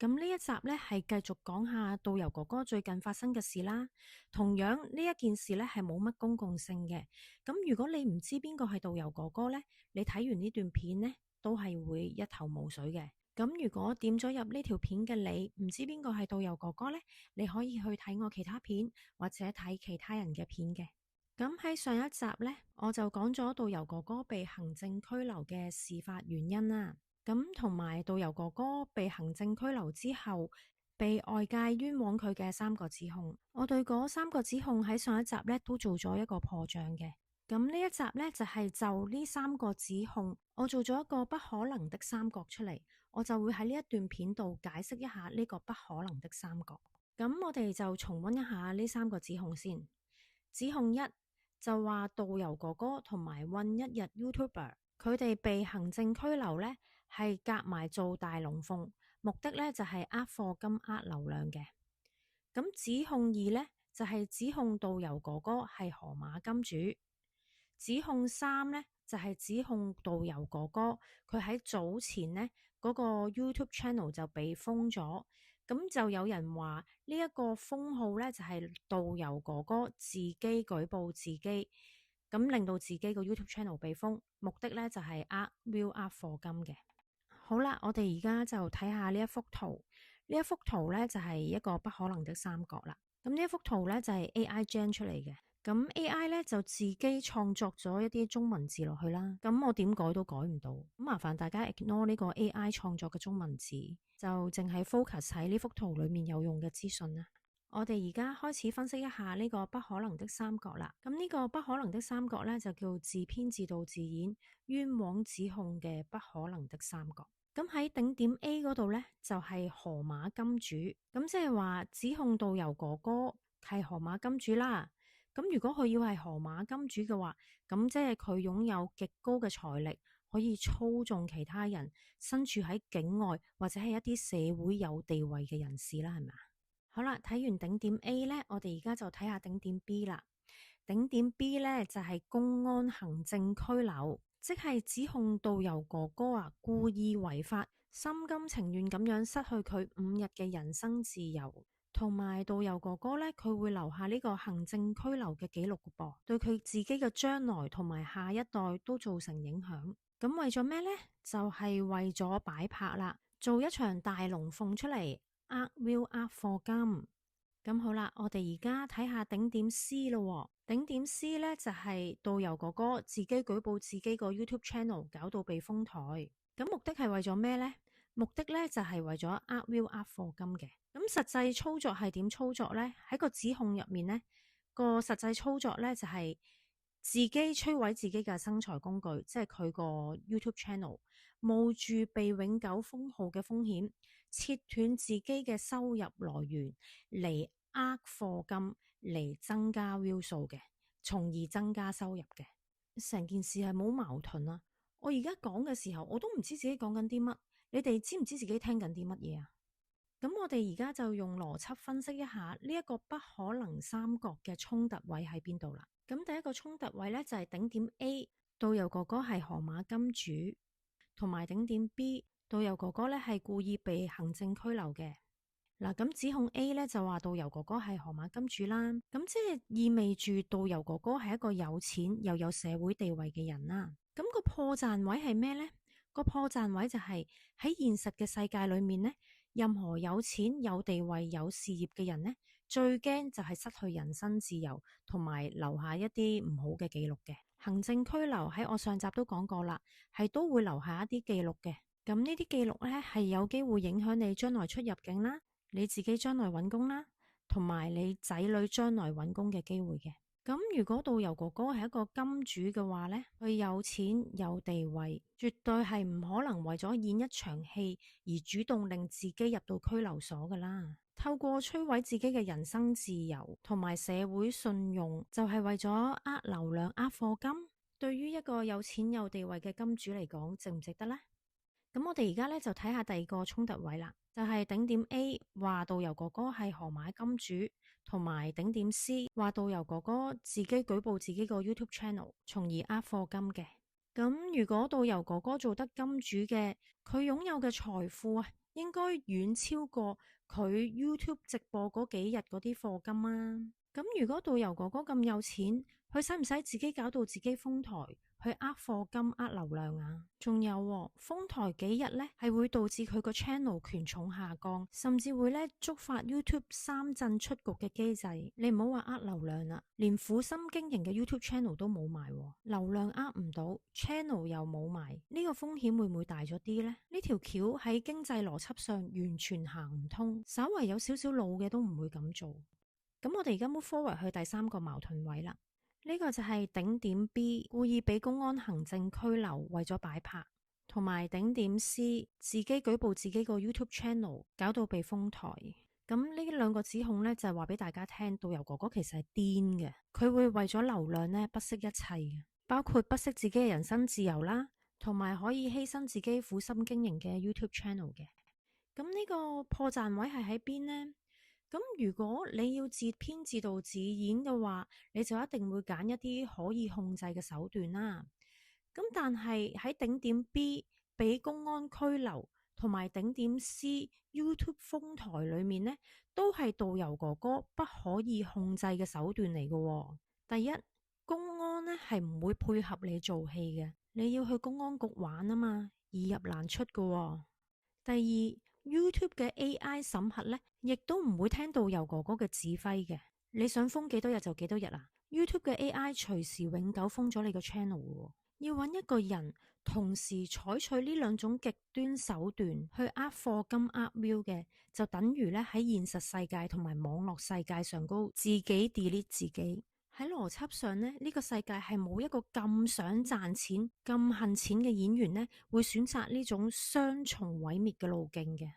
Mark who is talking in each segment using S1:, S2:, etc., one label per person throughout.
S1: 咁呢一集呢，係繼續講下導遊哥哥最近發生嘅事啦。同樣呢一件事呢，係冇乜公共性嘅。咁如果你唔知邊個係導遊哥哥呢，你睇完呢段片呢，都係會一頭霧水嘅。咁如果點咗入呢條片嘅你唔知邊個係導遊哥哥呢，你可以去睇我其他片或者睇其他人嘅片嘅。咁喺上一集呢，我就講咗導遊哥哥被行政拘留嘅事發原因啦。咁同埋導遊哥哥被行政拘留之後，被外界冤枉佢嘅3個指控，我對嗰3個指控喺上一集呢都做咗一個破障嘅。咁呢一集呢，就係就呢3個指控，我做咗一個不可能的三角出嚟，我就會喺呢一段片度解釋一下呢個不可能的三角。咁我哋就重溫一下呢3個指控先。指控1就話導遊哥哥同埋韞一日 YouTuber， 佢哋被行政拘留呢，係夾埋做大龍鳳，目的呢就係呃課金、呃流量嘅。咁指控2呢，就係指控導遊哥哥係河馬金主。指控3呢，就係指控導遊哥哥佢喺早前呢嗰個 YouTube channel 就被封咗，咁就有人話呢一個封號呢，就係導遊哥哥自己舉報自己，咁令到自己個 YouTube channel 被封，目的呢就係呃 view 呃課金嘅。好啦，我哋而家就睇下呢一幅圖。呢一幅圖呢，就係一個不可能的三角啦。咁呢一幅圖呢，就係 AI gen 出嚟嘅。咁 AI 呢，就自己創作咗一啲中文字落去啦。咁我點改都改唔到。咁麻煩大家 ignore 呢個 AI 創作嘅中文字，就淨係 focus 喺呢幅圖裏面有用嘅資訊啦。我哋而家開始分析一下呢個不可能的三角啦。咁呢個不可能的三角呢，就叫自編自導自演、冤枉指控嘅不可能的三角。咁喺頂點 A 嗰度呢，就係河馬金主，咁即係話指控導遊哥哥係河馬金主啦。咁如果佢要係河馬金主嘅話，咁即係佢擁有極高嘅財力，可以操縱其他人，身處喺境外或者係一啲社會有地位嘅人士啦，係咪？好啦，睇完頂點 A 呢，我哋而家就睇下頂點 B 啦。頂點 B 呢，就係公安行政拘留，即係指控導遊哥哥故意違法，心甘情願咁樣失去佢5日嘅人身自由，同埋導遊哥哥呢，佢會留下呢個行政拘留嘅記錄嘅噃，對佢自己嘅將來同埋下一代都造成影響。咁為咗咩呢？就係為咗擺拍啦，做一場大龍鳳出嚟，呃 view 呃課金。咁好啦，我哋而家睇下頂點 C 咯。頂點 C 呢，就係導遊哥哥自己舉報自己個 YouTube channel， 搞到被封台。咁目的係為咗咩呢？目的呢，就係為咗呃 view 呃課金嘅。咁實際操作係點操作呢？喺個指控入面呢，個實際操作呢，就係自己摧毀自己嘅生財工具，即係佢個 YouTube channel， 冒住被永久封號嘅風險，切斷自己嘅收入來源嚟呃課金，嚟增加 view 數嘅，從而增加收入嘅。成件事係冇矛盾啊！我而家講嘅時候，我都唔知自己講緊啲乜，你哋知唔知自己聽緊啲乜嘢啊？咁我哋而家就用邏輯分析一下呢一個不可能三角嘅衝突位喺邊度啦。咁第一個衝突位呢，就係頂點 A， 導遊哥哥係河馬金主，同埋頂點 B， 導遊哥哥呢係故意被行政拘留嘅。嗱，咁指控 A 呢，就話導遊哥哥係河馬金主啦，咁即係意味住導遊哥哥係一個有錢又有社會地位嘅人啦。咁個破綻位係咩呢？個破綻位就係喺現實嘅世界裏面呢，任何有錢有地位有事業嘅人呢，最驚就係失去人身自由，同埋留下一啲唔好嘅記錄嘅。行政拘留喺我上集都講過啦，係都會留下一啲記錄嘅。咁呢啲記錄呢，係有機會影響你將來出入境啦，你自己將來揾工啦，同埋你仔女將來揾工嘅機會嘅。咁如果導遊哥哥係一個金主嘅話呢，佢有錢有地位，絕對係唔可能為咗演一場戲而主動令自己入到拘留所噶啦。透過摧毀自己嘅人身自由同埋社會信用，就係為咗呃流量呃課金。對於一個有錢有地位嘅金主嚟講，值唔值得呢？咁我哋而家呢，就睇下第二個衝突位啦，就係頂點 A 話導遊哥哥係河馬金主，同埋頂點 C 話導遊哥哥自己舉報自己個 YouTube channel， 從而呃課金嘅。咁如果導遊哥哥做得金主嘅，佢擁有嘅財富應該遠超過佢 YouTube 直播嗰幾日嗰啲課金啊。咁如果導遊哥哥咁有錢，佢使唔使自己搞到自己封台去課金流量啊？仲有喎，封台幾日呢係會導致佢個 channel 權重下降，甚至會咧觸發 YouTube 三震出局嘅機制。你唔好話流量啦，連苦心經營嘅 YouTube channel 都冇埋，流量唔到 channel 又冇埋，呢個風險會唔會大咗啲呢？呢條橋喺經濟邏輯上完全行唔通，稍為有少少腦嘅都唔會咁做。咁我哋而家 move forward 去第三個矛盾位啦，呢個就係頂點 B 故意俾公安行政拘留為咗擺拍，同埋頂點 C 自己舉報自己個 YouTube channel 搞到被封台。咁呢兩個指控呢，就係話俾大家聽，導遊哥哥其實係癲嘅，佢會為咗流量呢不惜一切嘅，包括不惜自己嘅人身自由啦，同埋可以犧牲自己苦心經營嘅 YouTube channel 嘅。咁呢個破綻位係喺邊呢？咁如果你要自編自導自演嘅話，你就一定會揀一啲可以控制嘅手段啦。咁但係喺頂點 B 俾公安拘留同埋頂點 C YouTube 封台裏面呢，都係導遊哥哥不可以控制嘅手段嚟嘅。第一，公安呢係唔會配合你做戲嘅，你要去公安局玩啊嘛，易入難出嘅。第二，YouTube 嘅 AI 審核呢，亦都唔會聽導遊哥哥嘅指揮嘅。你想封幾多日就幾多日啊？ YouTube 嘅 AI 隨時永久封咗你個 channel 嘅。要揾一個人同時採取呢兩種極端手段去課金view嘅，就等於咧喺現實世界同埋網絡世界上高自己 delete 自己。喺邏輯上呢，呢個世界係冇一個咁想賺錢、咁恨錢嘅演員呢，會選擇呢種雙重毀滅嘅路徑嘅。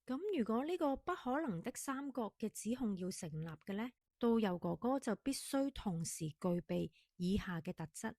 S1: 咁如果呢個不可能的三角嘅指控要成立嘅呢，導遊哥哥就必須同時具備以下嘅特質：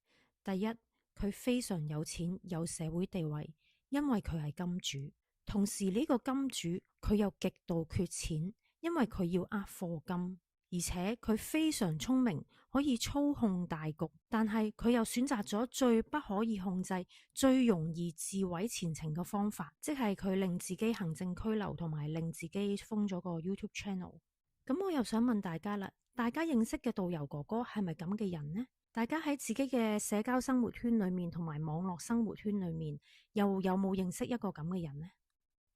S1: 第一，佢非常有錢、有社會地位，因為佢係金主；同時呢個金主佢又極度缺錢，因為佢要課金。而且佢非常聰明，可以操控大局，但係佢又選擇咗最不可以控制、最容易自毀前程嘅方法，即係佢令自己行政拘留同埋令自己封咗個 YouTube channel。咁我又想問大家啦，大家認識嘅導遊哥哥係咪咁嘅人呢？大家喺自己嘅社交生活圈裏面同埋網絡生活圈裏面，又有冇認識一個咁嘅人呢？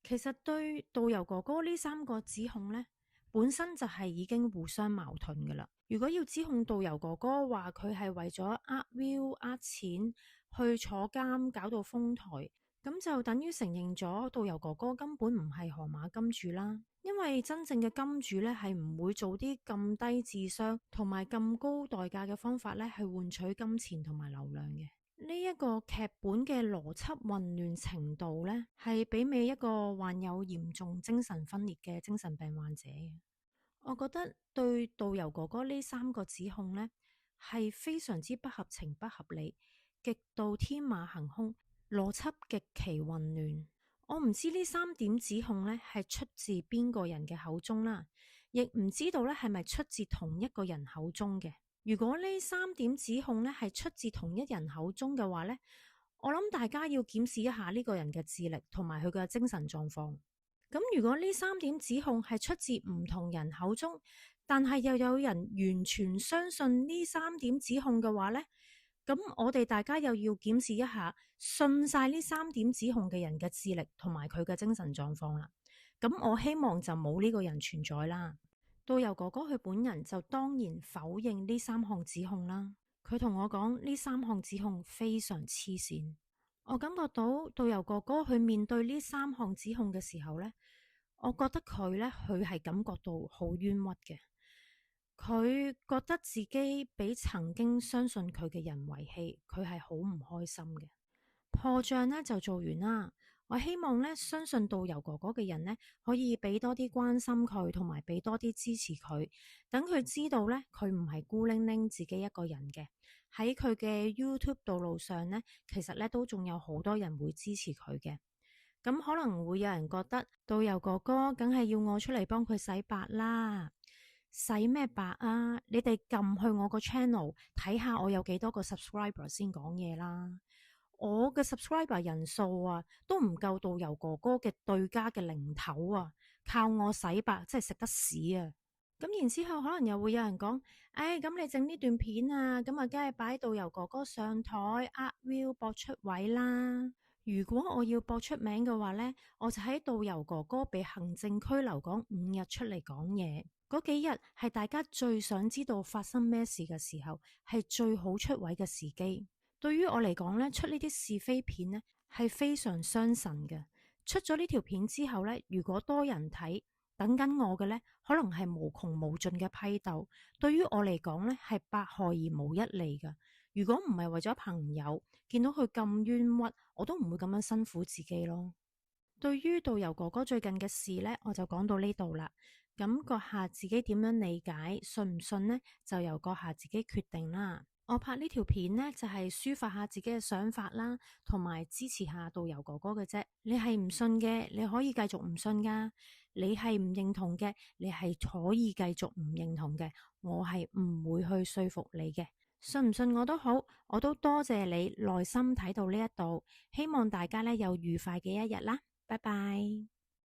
S1: 其實對導遊哥哥呢三個指控呢，本身就係已經互相矛盾㗎喇。如果要指控導遊哥哥話佢係為咗view、錢去坐監搞到封台，咁就等於承認咗導遊哥哥根本唔係河馬金主啦。因為真正嘅金主呢，係唔會做啲咁低智商同埋咁高代價嘅方法呢，去換取金錢同埋流量嘅。呢一個劇本嘅邏輯混亂程度呢，係媲美一個患有嚴重精神分裂嘅精神病患者嘅。我覺得對導遊哥哥呢三個指控呢，係非常之不合情不合理，極度天馬行空，邏輯極其混亂。我唔知呢三點指控呢係出自邊個人嘅口中啦，亦唔知道呢係咪出自同一個人口中嘅。如果呢三點指控呢係出自同一人口中嘅話呢，我諗大家要檢視一下呢個人嘅智力同埋佢嘅精神狀況。咁如果呢三點指控係出自唔同人口中，但係又有人完全相信呢三點指控嘅話呢，咁我哋大家又要檢視一下信晒呢三點指控嘅人嘅智力同埋佢嘅精神狀況啦。咁我希望就冇呢個人存在啦。導遊哥哥佢本人就當然否認呢三項指控啦。佢同我講呢三項指控非常黐線。我感覺到導遊哥哥去面對呢三項指控嘅時候呢，我覺得佢係感覺到好冤屈嘅。佢覺得自己俾曾經相信佢嘅人遺棄，佢係好唔開心嘅。破帳呢就做完啦。我希望呢，相信導遊哥哥嘅人呢，可以俾多啲關心佢，同埋俾多啲支持佢，等佢知道呢，佢唔係孤零零自己一個人嘅。喺佢嘅 YouTube 道路上呢，其實呢都仲有好多人會支持佢嘅。咁可能會有人覺得導遊哥哥梗係要我出嚟幫佢洗白啦，洗咩白啊？你哋撳去我個 channel 睇下我有幾多個 subscriber 先講嘢啦。我嘅 subscriber 人數啊，都唔夠導遊哥哥嘅對家嘅零頭啊，靠我洗白，真係食得屎啊！咁然之後，可能又會有人講，唉，咁你整呢段片啊，咁啊，梗係擺導遊哥哥上台，呃 view 博出位啦。如果我要博出名嘅話呢，我就喺導遊哥哥被行政拘留嗰5日出嚟講嘢。嗰幾日係大家最想知道發生咩事嘅時候，係最好出位嘅時機。對於我嚟講呢，出呢啲是非片呢係非常傷神嘅。出咗呢條片之後呢，如果多人睇，等緊我嘅呢，可能係無窮無盡嘅批鬥。對於我嚟講呢，係百害而無一利㗎。如果唔係為咗朋友，見到佢咁冤屈，我都唔會咁樣辛苦自己咯。對於導遊哥哥最近嘅事呢，我就講到呢度啦。咁閣下自己點樣理解，信唔信呢？就由閣下自己決定啦。我拍呢條片呢，就係抒發下自己嘅想法啦，同埋支持下導遊哥哥嘅啫。你係唔信嘅，你可以繼續唔信噶；你係唔認同嘅，你係可以繼續唔認同嘅。我係唔會去說服你嘅。信唔信我都好，我都多謝你耐心睇到呢一度。希望大家呢有愉快嘅一日啦，拜拜。